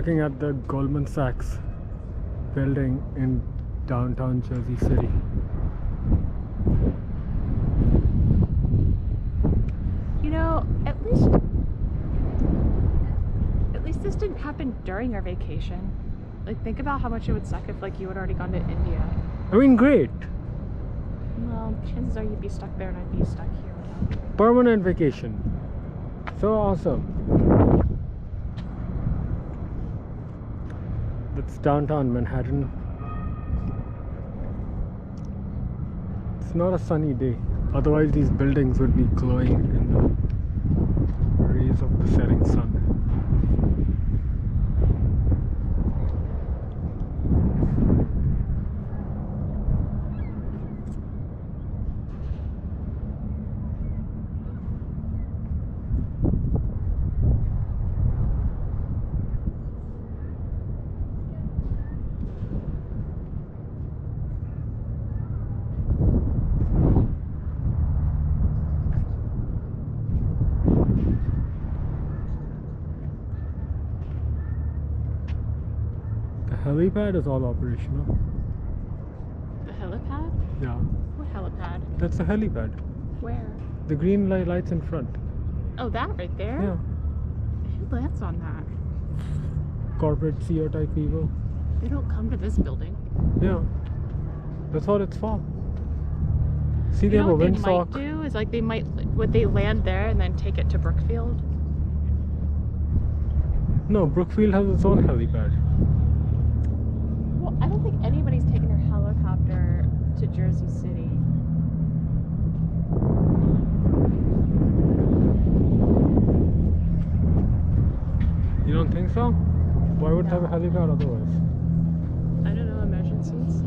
looking at the Goldman Sachs building in downtown Jersey City. You know, at least this didn't happen during our vacation. Like, think about how much it would suck if like you had already gone to India. I mean, great. Well, chances are you'd be stuck there and I'd be stuck here without you. Permanent vacation. So awesome. That's downtown Manhattan. It's not a sunny day. Otherwise these buildings would be glowing in the rays of the setting sun. The helipad is all operational. The helipad? Yeah, What helipad? that's the helipad. Where? The green lights in front. Oh, that right there? Yeah, Who lands on that? corporate CEO type people. They don't come to this building. Yeah, that's what it's for. See, they You have know a what they windsock. might do is like would they land there and then take it to Brookfield? No, Brookfield has its own helipad. Well, I don't think anybody's taking their helicopter to Jersey City. You don't think so? Why would it have a No. helipad otherwise? I don't know, emergencies.